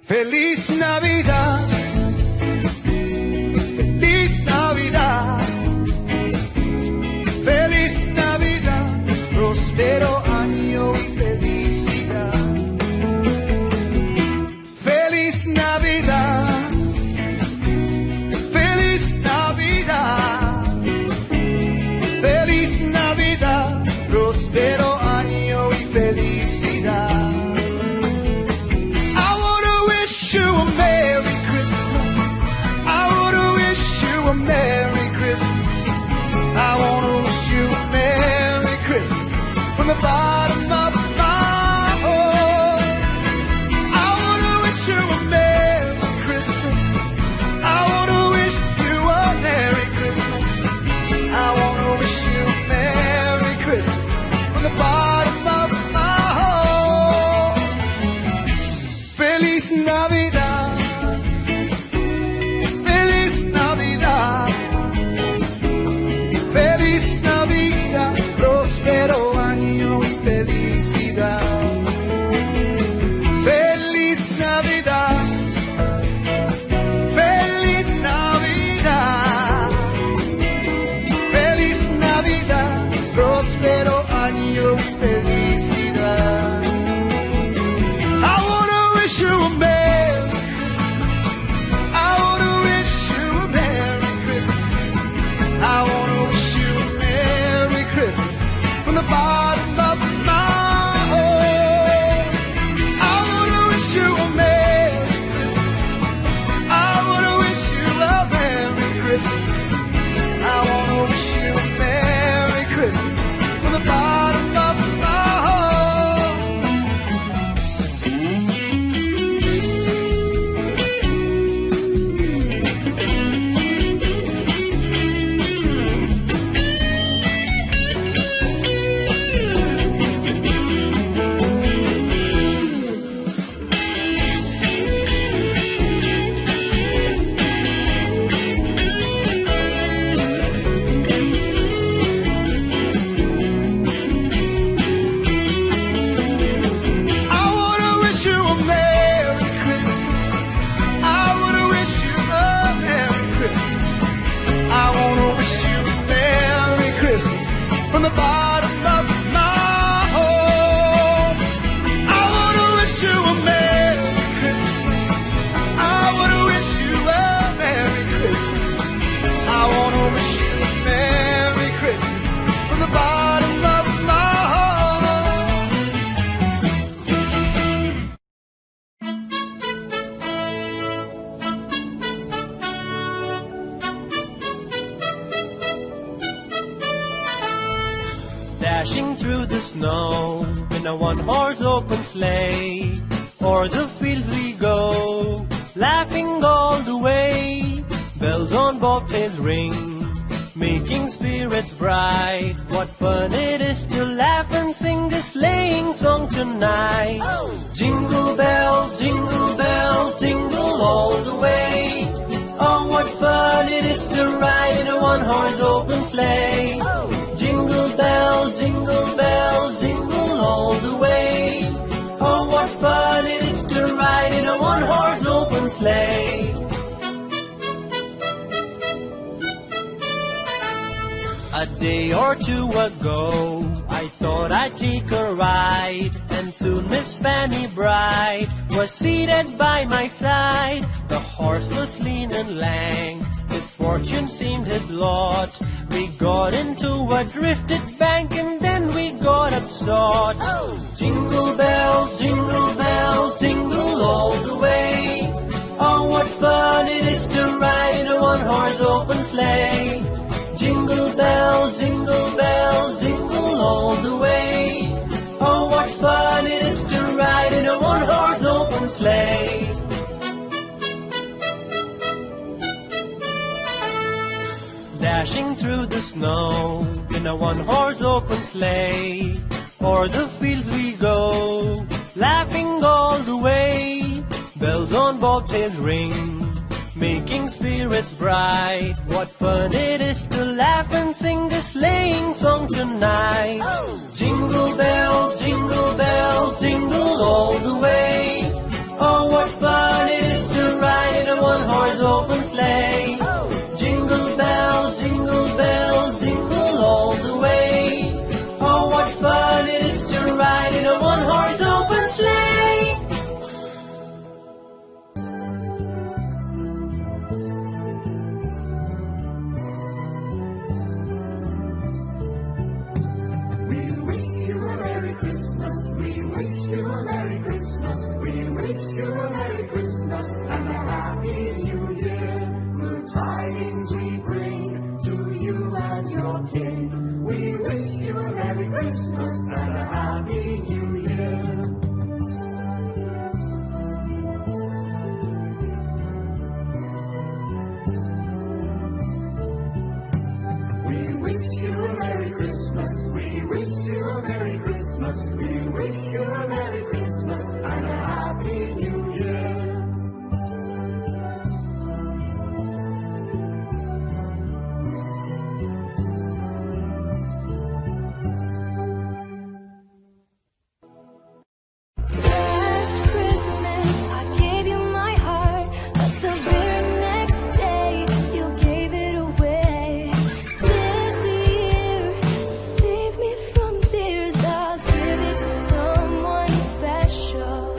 Feliz Navidad, feliz Navidad, feliz Navidad, próspero año y felicidad. Feliz Navidad, feliz Navidad, feliz Navidad, próspero año y felicidad. You a Merry Christmas. I wanna wish you a Merry Christmas. I wanna wish you a Merry Christmas from the bottom of my heart. I wanna wish you a Merry Christmas. I wanna wish you a Merry Christmas. I wanna wish you a Merry Christmas from the bottom of my heart. Feliz Navidad. Dashing through the snow in a one-horse open sleigh, o'er the fields we go, laughing all the way. Bells on bobtails ring, making spirits bright. What fun it is to laugh and sing this sleighing song tonight. Oh! Jingle bells, jingle all the way. Oh, what fun it is to ride in a one-horse open sleigh. Oh! Jingle bells, jingle all the way. Oh, what fun it is to ride in a one-horse open sleigh. A day or two ago, I thought I'd take a ride, and soon Miss Fanny Bright was seated by my side. The horse was lean and lank, his fortune seemed his lot. We got into a drifted bank, and then we got upsot. Oh! Jingle bells, jingle all the way. Oh, what fun it is to ride in a one-horse open sleigh. Jingle bells, jingle all the way. Oh, what fun it is to ride in a one-horse open sleigh. Dashing through the snow in a one-horse open sleigh, o'er the fields we go, laughing all the way. Bells on bobtails ring, making spirits bright. What fun it is to laugh and sing this sleighing song tonight. Jingle bells, jingle all the way. Oh, what fun it is to ride in a one-horse open sleigh. Jingle bells, jingle all the way. Oh, what fun it is to ride in a one-horse open sleigh. We wish you a Merry Christmas. We wish you a Merry Christmas. We wish you a Merry Christmas and a Happy New Year. Good tidings we bring to you and your king. We wish you a Merry Christmas and a Happy New Year. We wish you a Merry Christmas. We wish you a Merry Christmas. We wish you a Merry Christmas and a Happy New Year. Last Christmas I gave you my heart, but the very next day you gave it away. This year, save me from tears. I'll give it to someone special.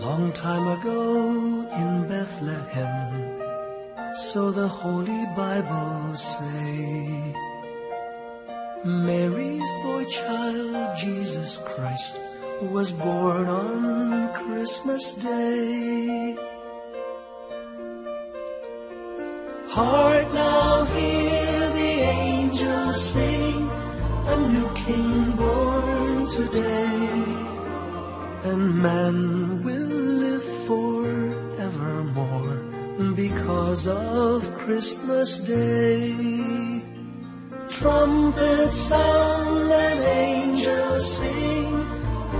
Long time ago in Bethlehem, so the Holy Bible say, Mary's boy child, Jesus Christ, was born on Christmas Day. Hark now, hear the angels sing, a new King born today, and man will live forevermore because of Christmas Day. Trumpets sound and angels sing,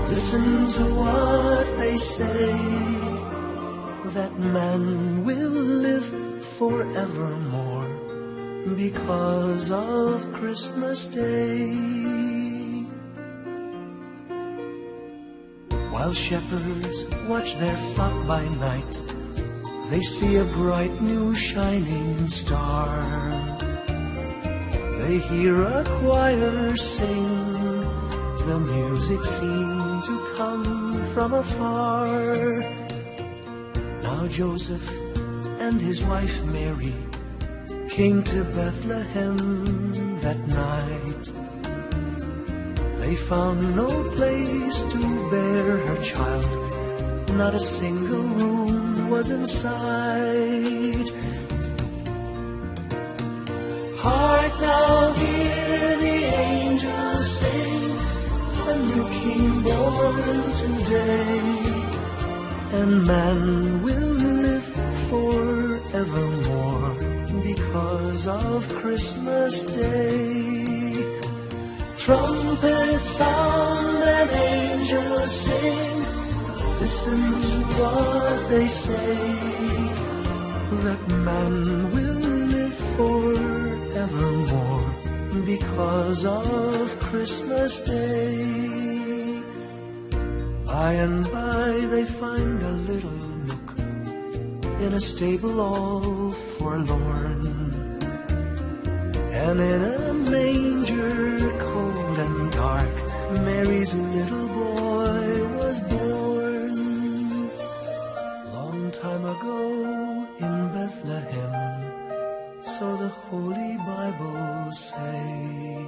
listen to what they say, that man will live forevermore because of Christmas Day. While shepherds watch their flock by night, they see a bright new shining star. They hear a choir sing, the music seemed to come from afar. Now Joseph and his wife Mary came to Bethlehem that night. They found no place to bear her child, not a single room was in sight. Hark now, hear the angels sing, a new King born today, and man will live forevermore because of Christmas Day. Trumpets sound and angels sing, listen to what they say, that man will live forevermore because of Christmas Day. By and by they find a little nook in a stable all forlorn, and in a manger cold and dark, Mary's little boy was born. Long time ago in Bethlehem, so the Holy Bible say,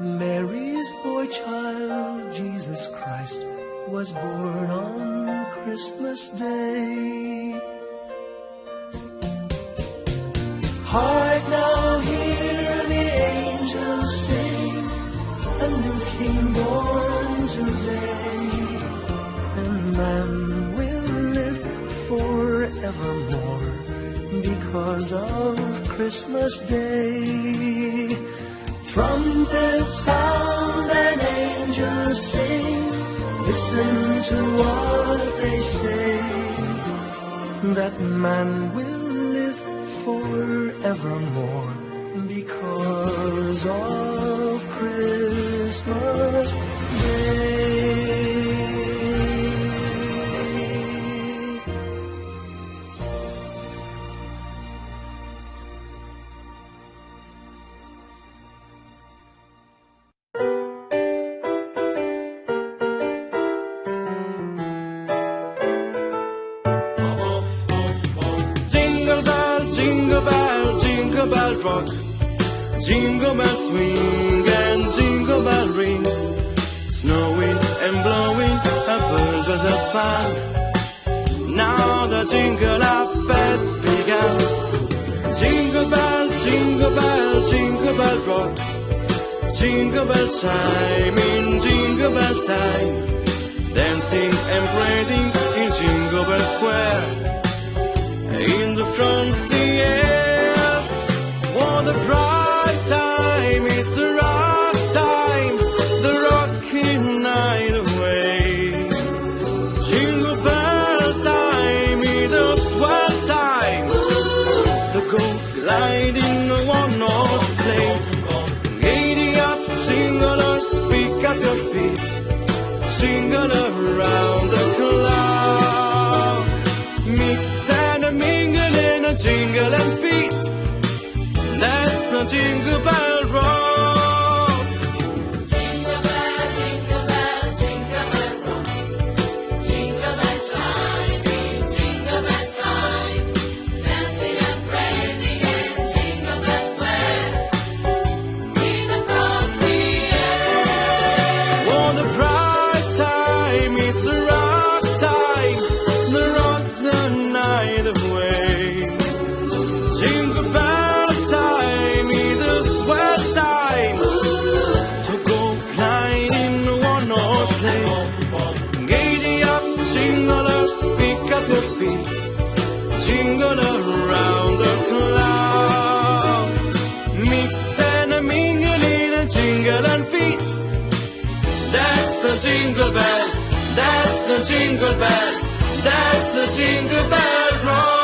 Mary's boy child, Jesus Christ, was born on Christmas Day. Hark now, hear the angels sing, a new King born today, and man will live forevermore because of Christmas Day. Trumpets sound and angels sing, listen to what they say, that man will live forevermore because of Christmas Day. Jingle bell rock, jingle bell swing and jingle bell rings. Snowing and blowing, a bunch of fun. Now the jingle up has begun. Jingle bell rock, jingle bell chime in jingle bell time. Dancing and praising in Jingle Bell Square. In the front's the air, what a bright time, it's the rock time, the rocking night away. Jingle bell time is a swell time, the gold gliding one horse sleigh. Giddy up, jinglers, pick up your feet. jingle around the clock. Mix and a mingle in a jingle and feet. That's the jingle bell, that's the jingle bell, that's the jingle bell rock.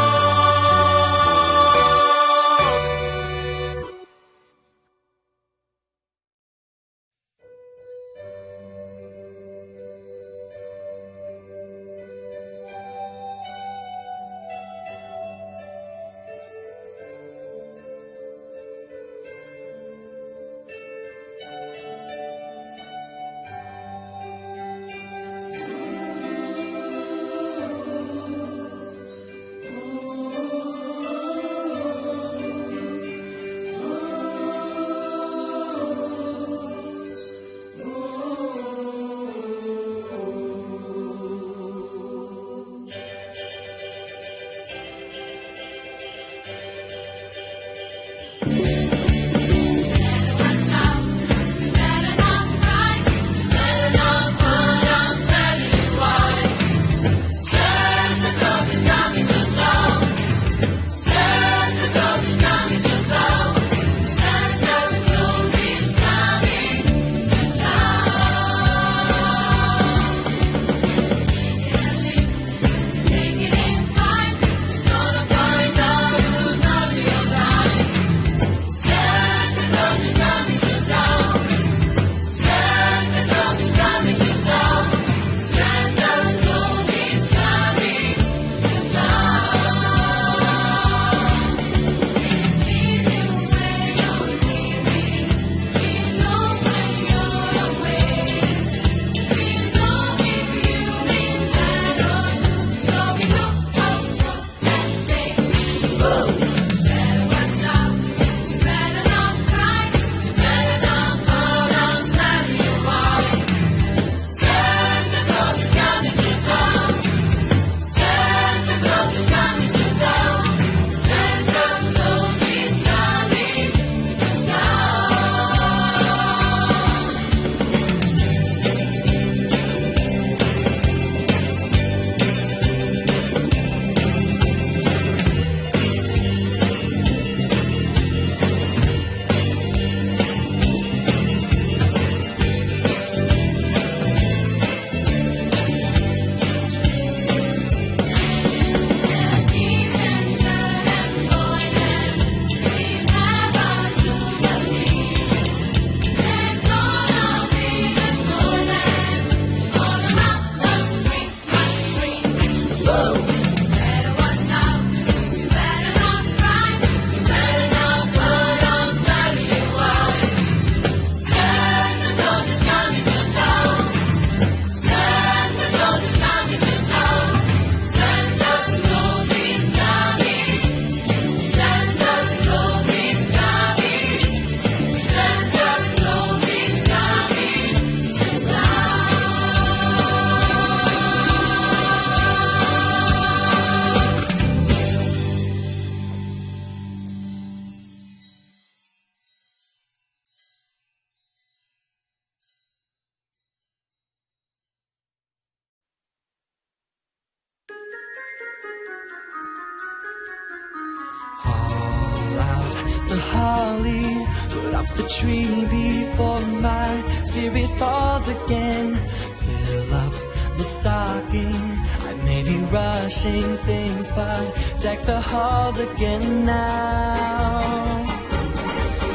the holly, put up the tree before my spirit falls again. Fill up the stocking, I may be rushing things, but deck the halls again now.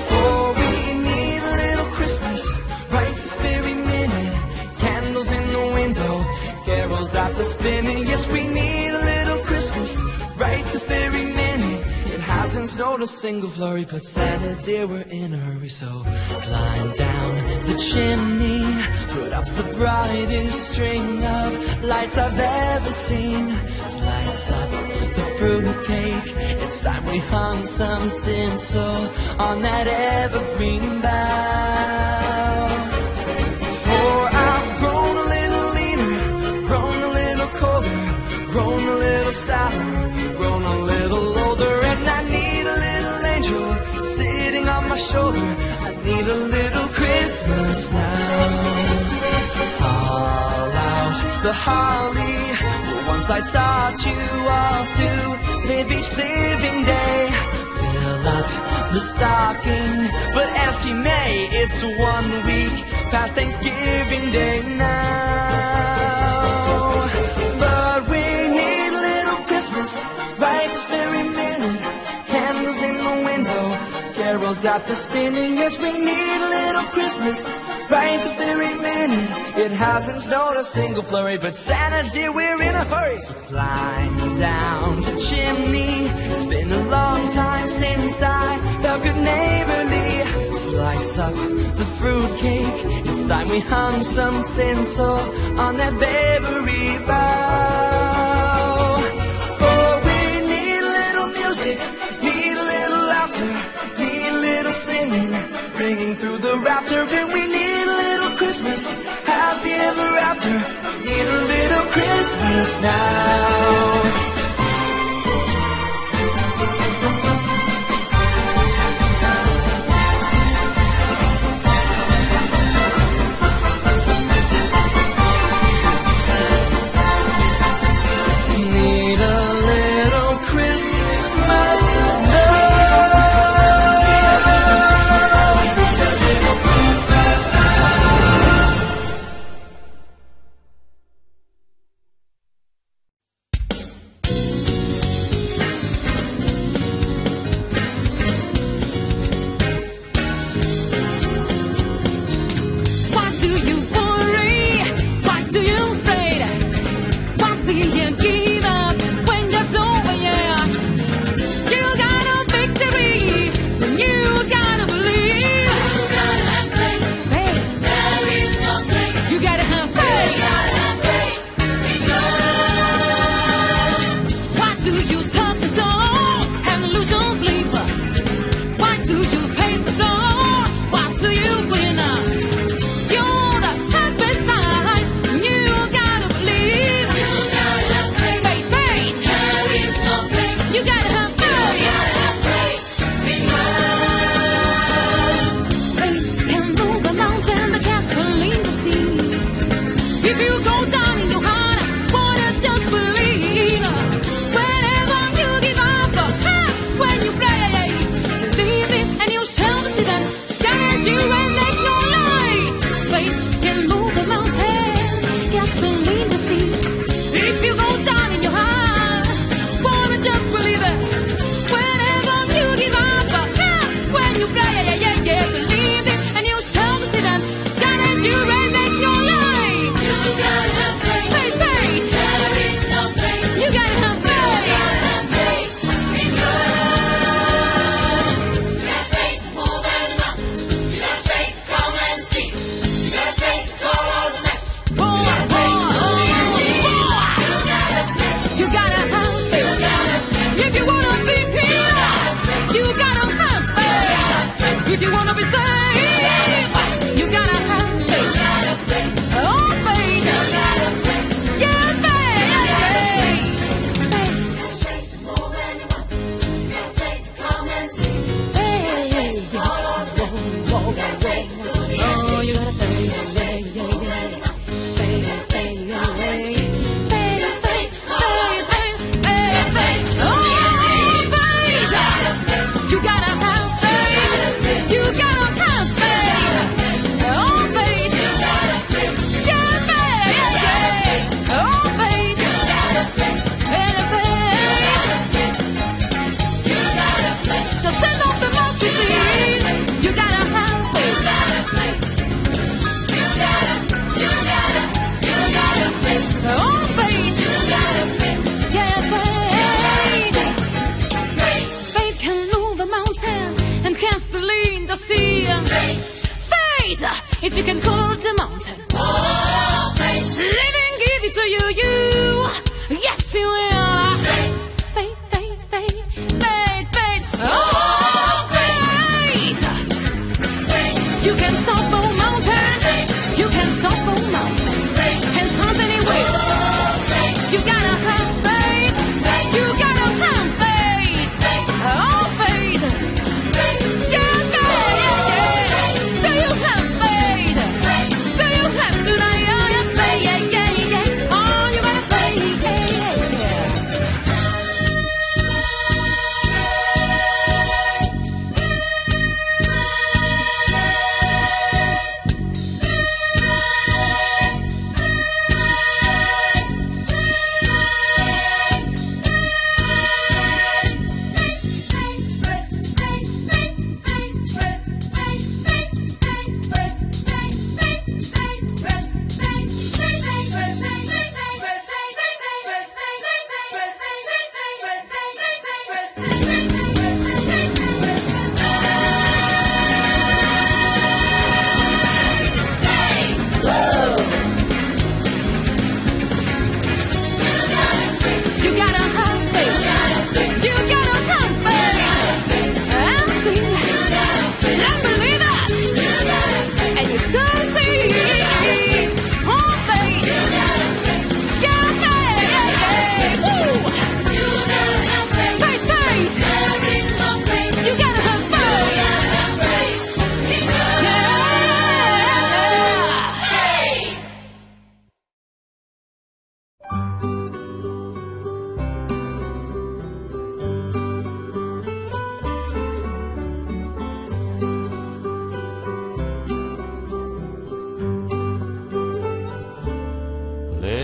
For we need a little Christmas right this very minute. Candles in the window, carols at the spinning. Yes, we need a little Christmas right this very minute. It hasn't snowed a single flurry, but Santa dear, we're in a hurry. So climb down the chimney, put up the brightest string of lights I've ever seen. Slice up the fruitcake, it's time we hung some tinsel on that evergreen bough. For I've grown a little leaner, grown a little colder, grown a little sour, grown a little older, and I need a little angel sitting on my shoulder. I need a little Christmas now. Haul out the holly, we'll once Once I taught you all to live each living day. Fill up the stocking, but empty May. It's 1 week past Thanksgiving Day now. But we need a little Christmas right this very minute. Candles in the window, carols at the spinning. Yes, we need a little Christmas right this very minute. It hasn't snowed a single flurry, but Santa dear, we're in a hurry. So climb down the chimney. It's been a long time since I felt good neighborly. Slice up the fruitcake. It's time we hung some tinsel on that bakery bough. For we need a little music, need a little laughter, need a little singing, ringing through the rafter. And we need a little Christmas, happy ever after. Need a little Christmas now.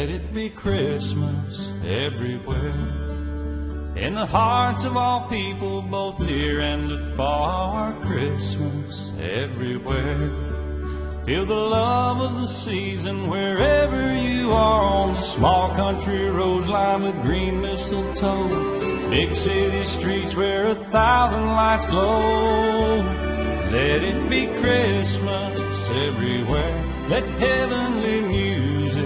Let it be Christmas everywhere, in the hearts of all people, both near and afar. Christmas everywhere. Feel the love of the season wherever you are, on the small country roads lined with green mistletoe, big city streets where 1,000 lights glow. Let it be Christmas everywhere. Let heavenly music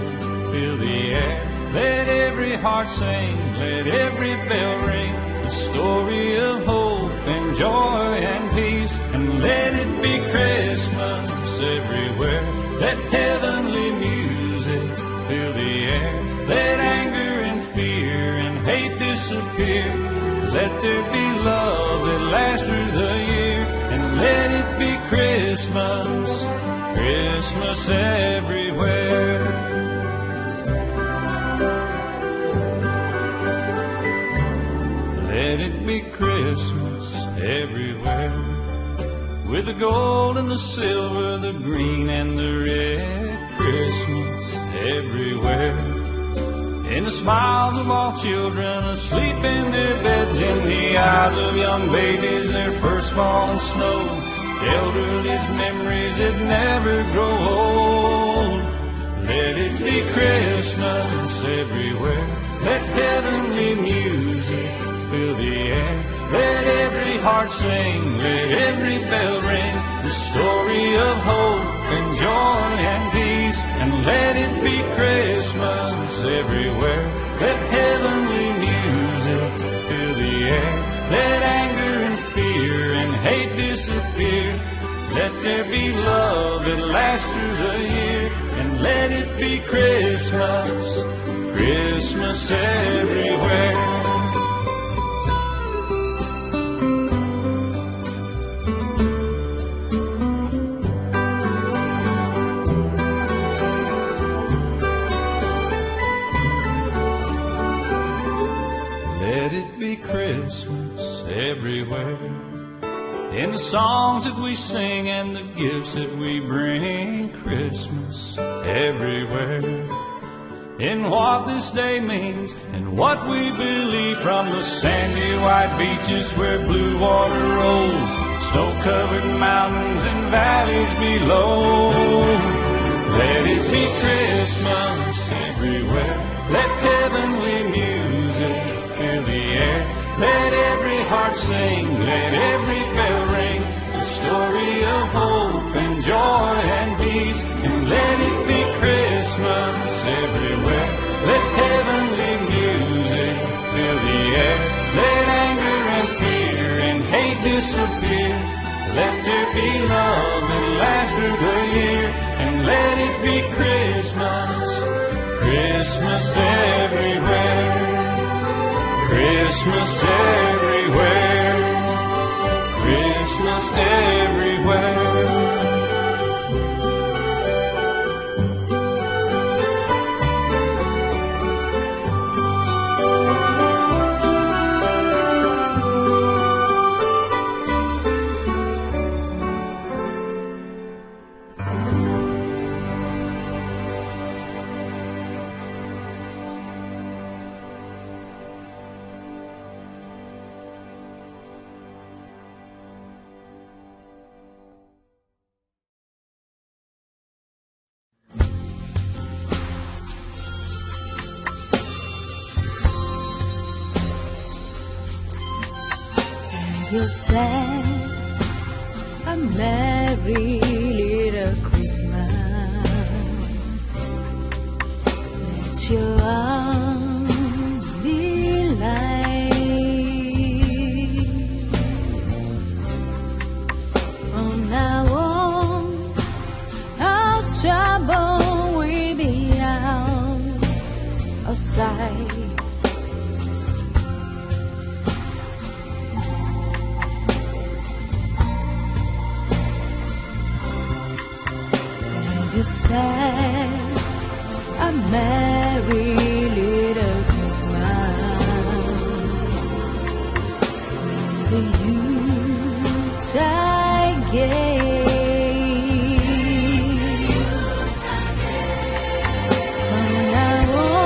fill the air. Let every heart sing, let every bell ring, the story of hope and joy and peace. And let it be Christmas everywhere. Let heavenly music fill the air. Let anger and fear and hate disappear. Let there be love that lasts through the year. And let it be Christmas, Christmas everywhere. Let it be Christmas everywhere, with the gold and the silver, the green and the red. Christmas everywhere, in the smiles of all children asleep in their beds, in the eyes of young babies, their first falling snow, elderly's memories that never grow old. Let it be Christmas everywhere. Let heavenly music fill the air. Let every heart sing, let every bell ring, the story of hope and joy and peace. And let it be Christmas everywhere. Let heavenly music fill the air. Let anger and fear and hate disappear. Let there be love that lasts through the year. And let it be Christmas, Christmas everywhere. Christmas everywhere, in the songs that we sing and the gifts that we bring. Christmas everywhere, in what this day means and what we believe, from the sandy white beaches where blue water rolls, snow-covered mountains and valleys below. Let it be Christmas everywhere. Let heavenly music fill the air. Let every heart sing, let every bell ring, the story of hope and joy and peace. And let it be Christmas everywhere. Let heavenly music fill the air. Let anger and fear and hate disappear. Let there be love that lasts through the year. And let it be Christmas, Christmas everywhere. Christmas everywhere, Christmas everywhere. You said a merry little Christmas. Let your arms be light. From now on, our trouble will be out of sight. You said a merry little Christmas when the Yuletide gave. From now on,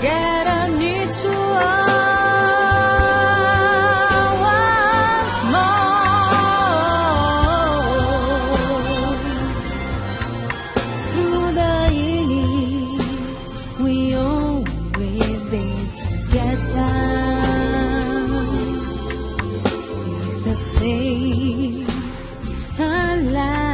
get a need to once more. Through the years, we always been together. In the faith alive.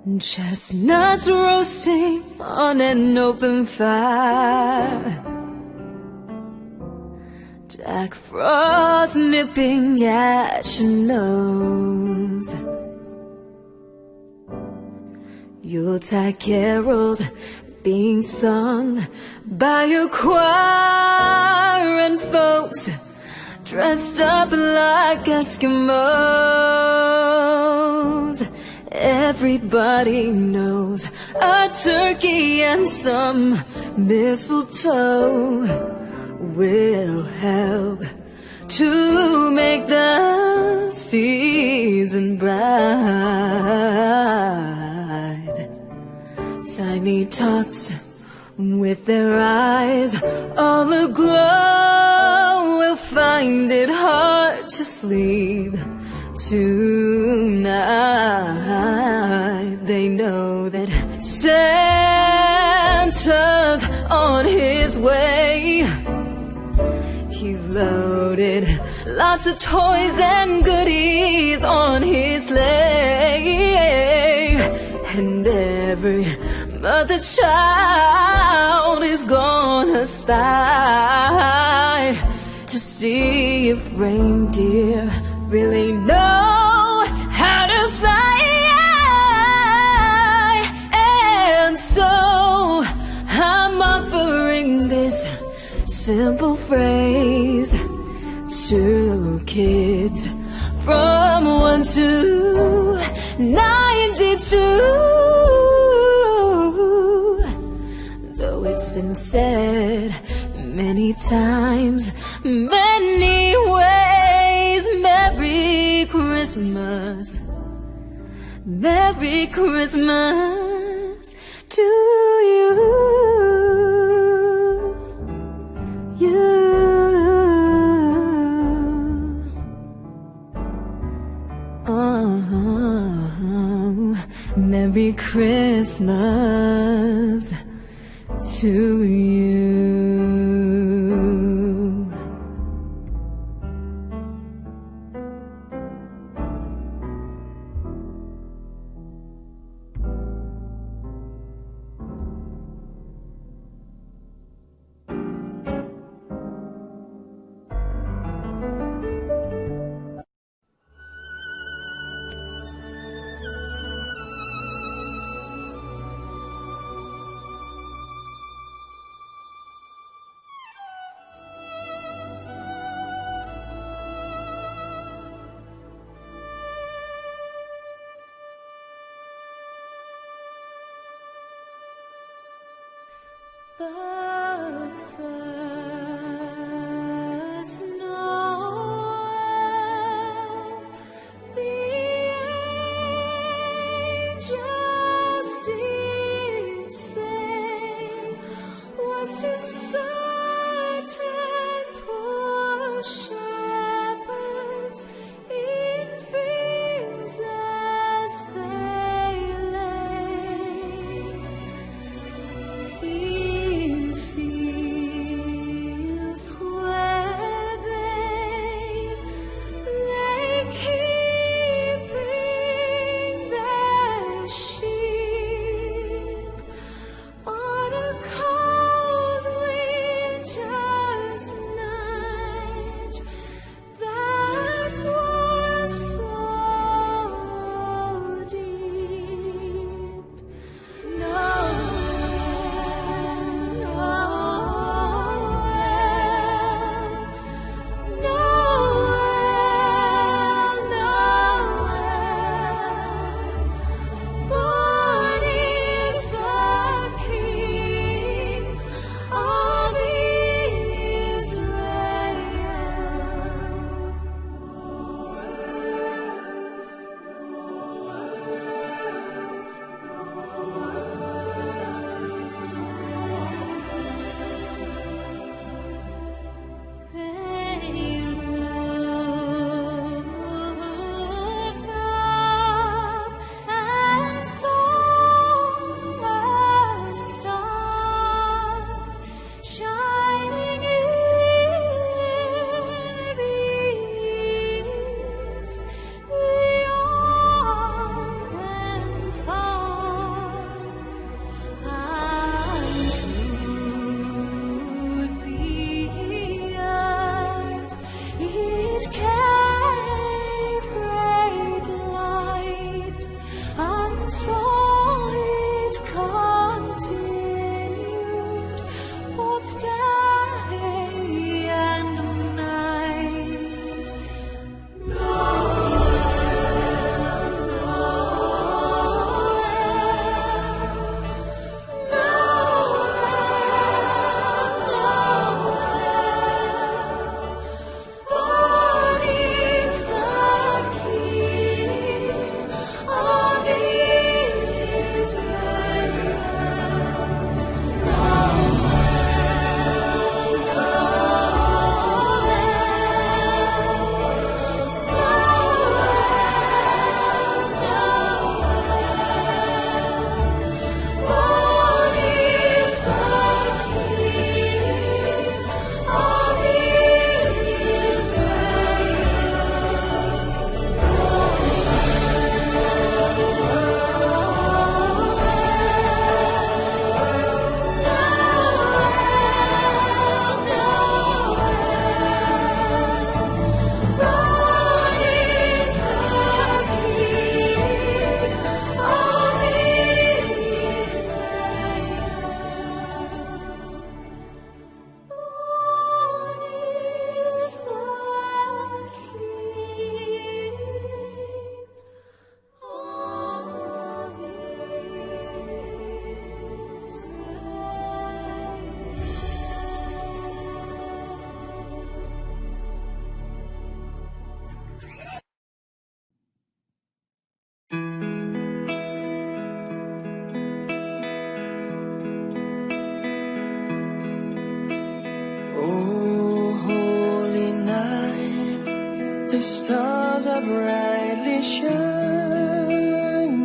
Chestnuts roasting on an open fire, Jack Frost nipping at your nose, Yuletide carols being sung by a choir, and folks dressed up like Eskimos. Everybody knows a turkey and some mistletoe will help to make the season bright. Tiny tots with their eyes all aglow will find it hard to sleep tonight. They know that Santa's on his way. He's loaded lots of toys and goodies on his sleigh, and every mother child is gonna spy to see if reindeer really know how to fly. And so I'm offering this simple phrase to kids from 1 to 92. Though it's been said many times, many ways, Merry Christmas, Merry Christmas to you, you. Oh, Merry Christmas to you. The first Noel, the angels did say, was to certain poor shepherds in fields as they lay. In The stars are brightly shining.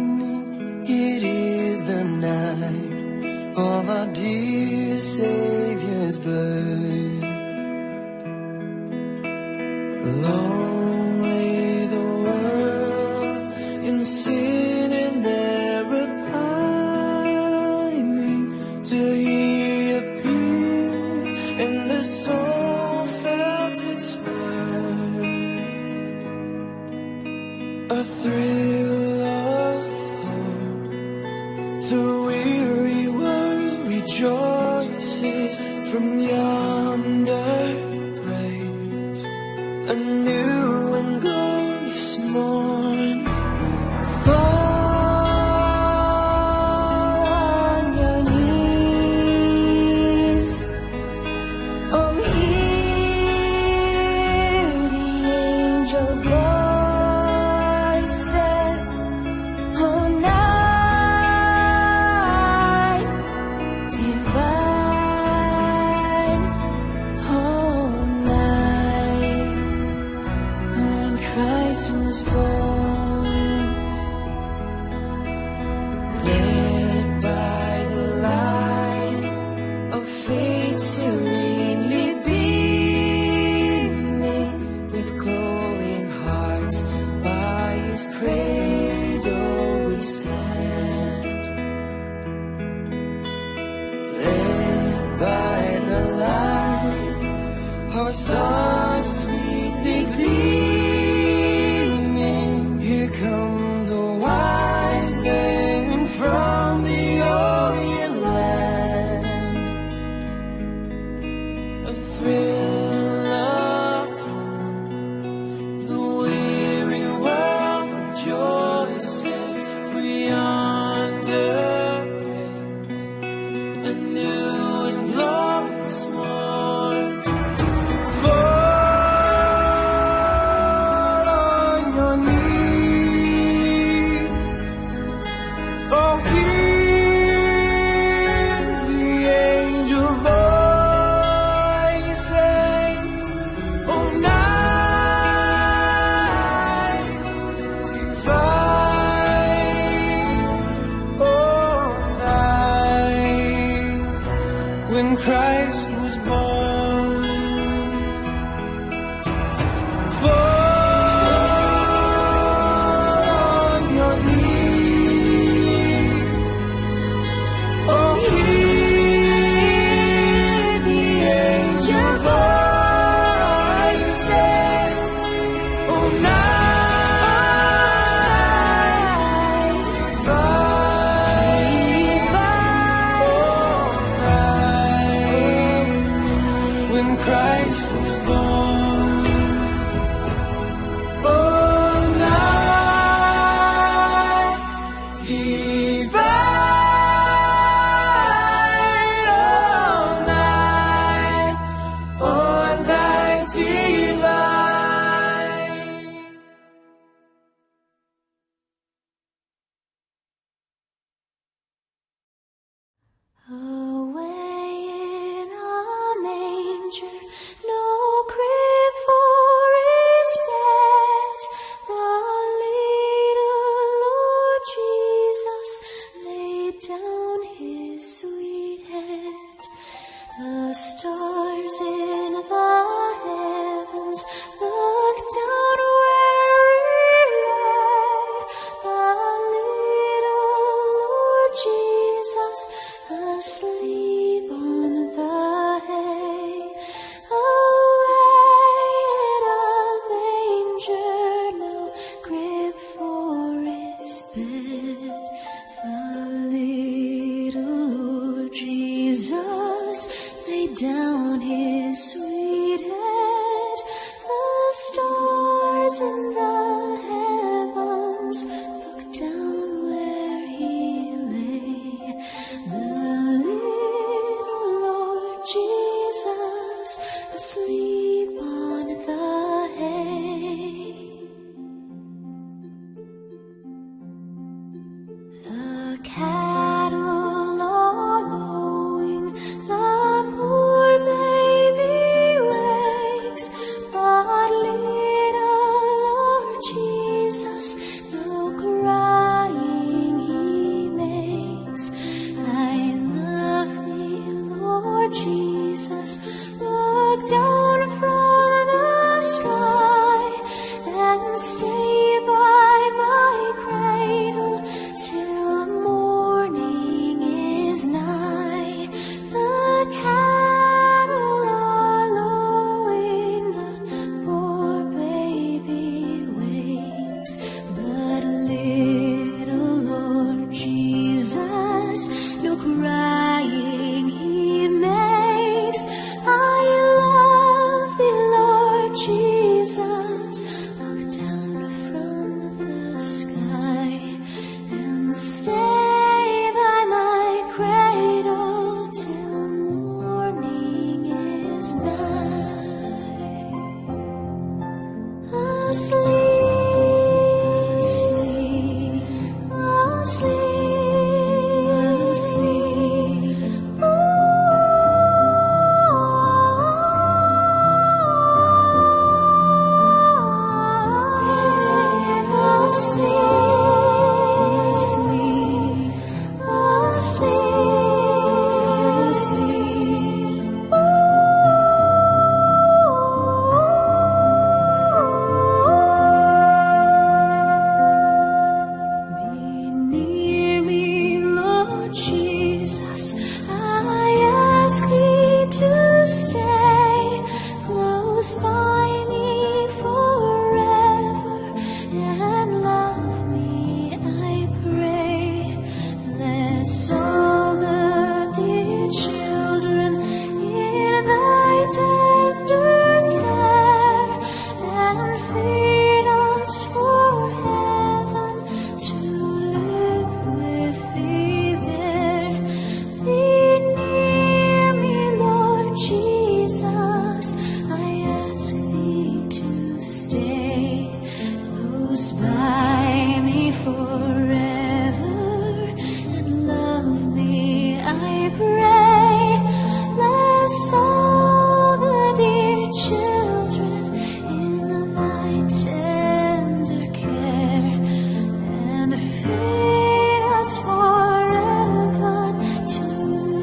It is the night of our dear Savior's birth. Long lay the world in sin and error pining, till He appeared and the soul felt its birth. A thrill of hope, the weary world rejoices from yonder praise. A new and glorious morn. Fall on your knees. Oh, hear the angel voices. Oh, night divine. Oh, night when Christ was born. Led by the light of faith serenely beaming, with glowing hearts by His cradle we stand. Led by the light, our stars sweetly gleaming. Here come the wise men from the Orient land. A thrill of hope, the weary world rejoices for yonder praise. A new and glorious morn. Fall on your knees. Oh, hear the angel voices. Oh, night divine. Oh, night when Christ was born. Fall on your knees. Oh, hear the angel voices. Oh, night divine. Oh, night when Christ was born. Oh, night divine. Oh, night divine. look down from the sky and stay by my cradle till morning is nigh. Asleep, sleep, asleep, sleep. By me forever and love me, I pray. Bless all the dear children in thy tender care, and feed us for heaven to live with thee there. Be near me, Lord Jesus, I ask thee to stay close by me forever and love me, I pray. Bless all the dear children in thy tender care, and feed us forever to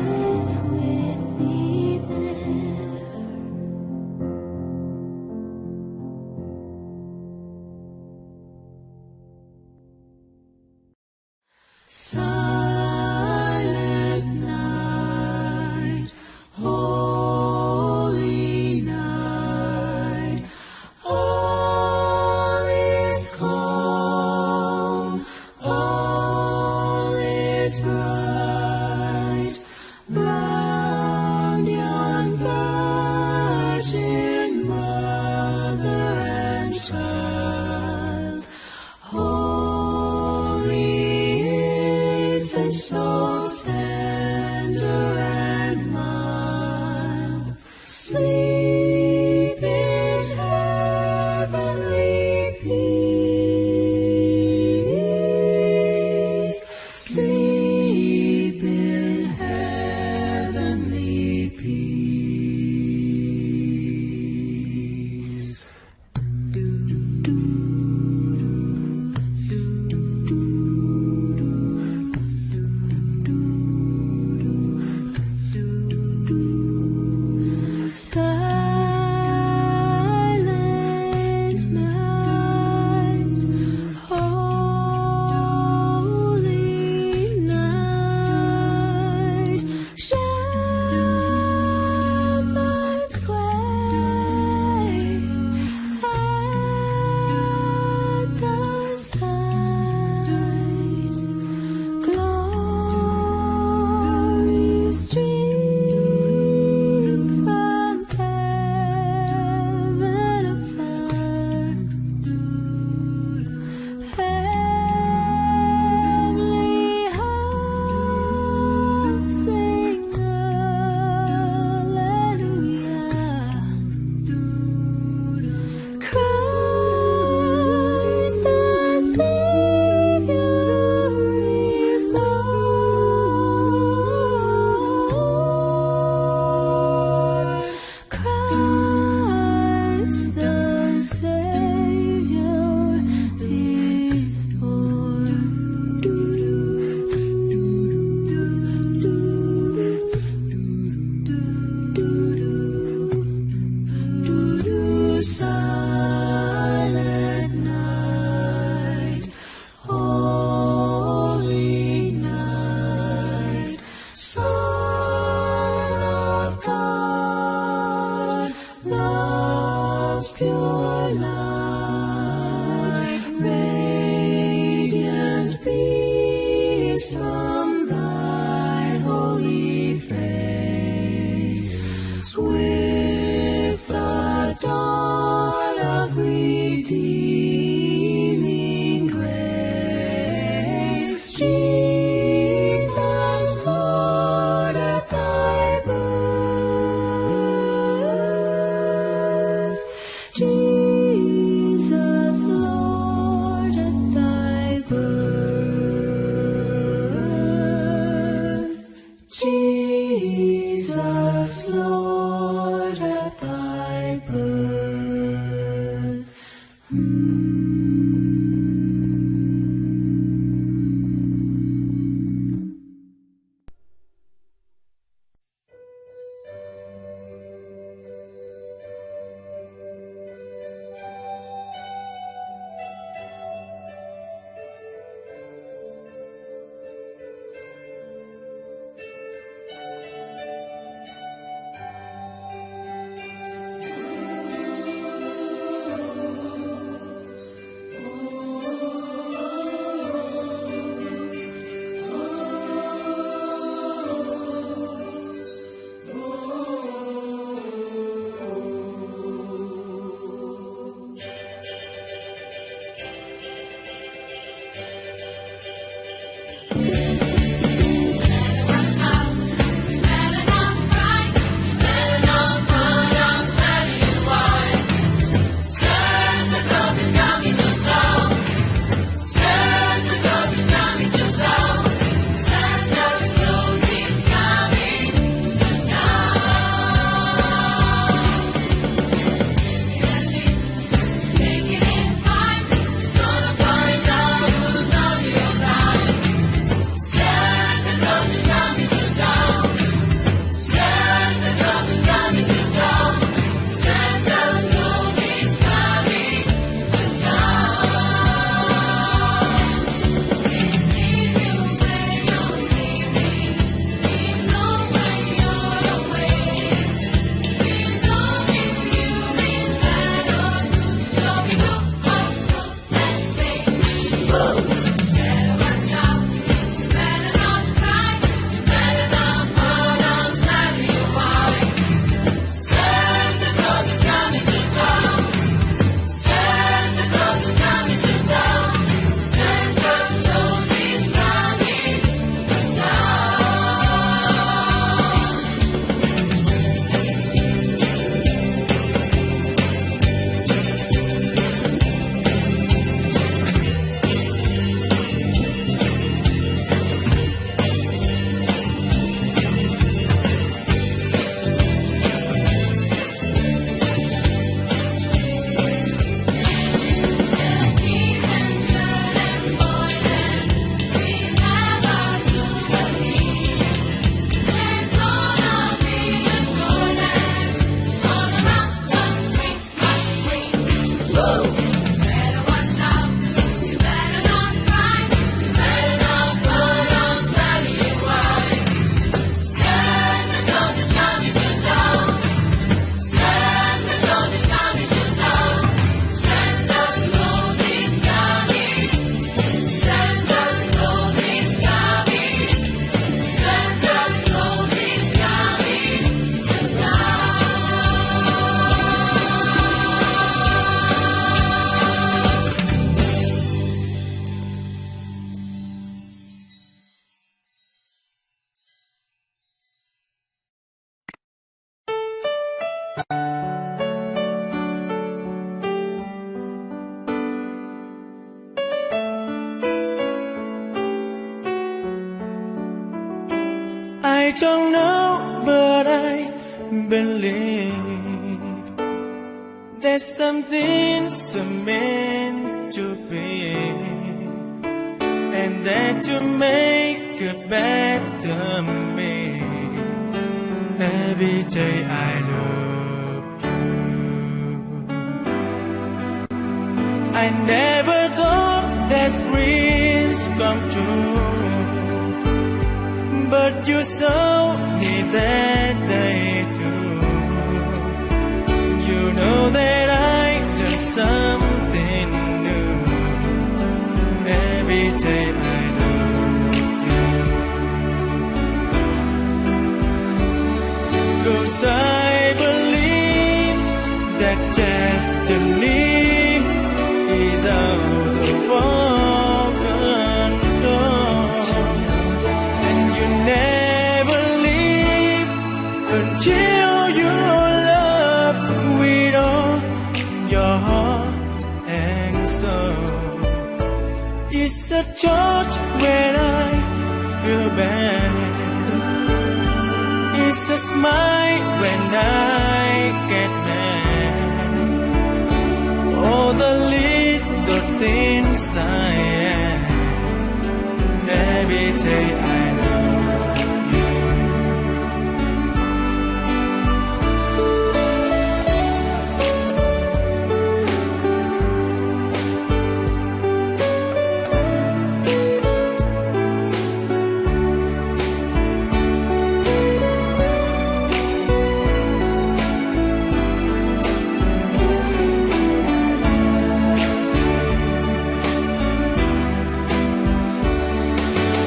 live with thee there. Silent night, holy night, all is calm, all is bright, round yon virgin mother and child. Holy infant, so tender and mild, sleep in heavenly peace, sleep in heavenly peace. I don't know, but I believe there's something so meant to be, and that to make a better me. Every day I love you. I never thought that dreams come true, but you saw me that day too. You know that I learned something new. Every day I love you. 'Cause I believe that destiny is out of our control, and you never leave until you're loved with all your heart and soul. It's a touch when I feel bad, it's a smile when I get mad. all the little things I am. Every day I love you.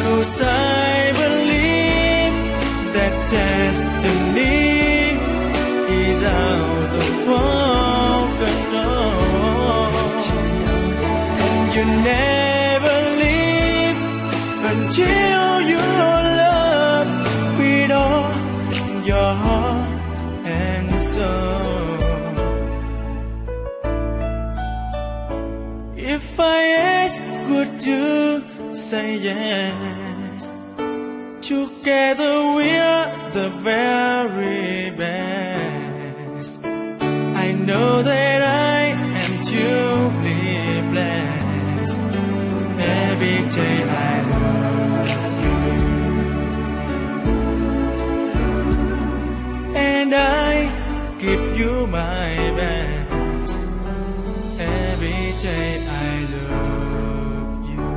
'Cause I believe that destiny is out of our control. And you never leave until you love with all your heart and soul. If I ask, could you say yes? Together we're the very best. I know that I am truly blessed. Every day I love you, and I give you my best. Every day I love you.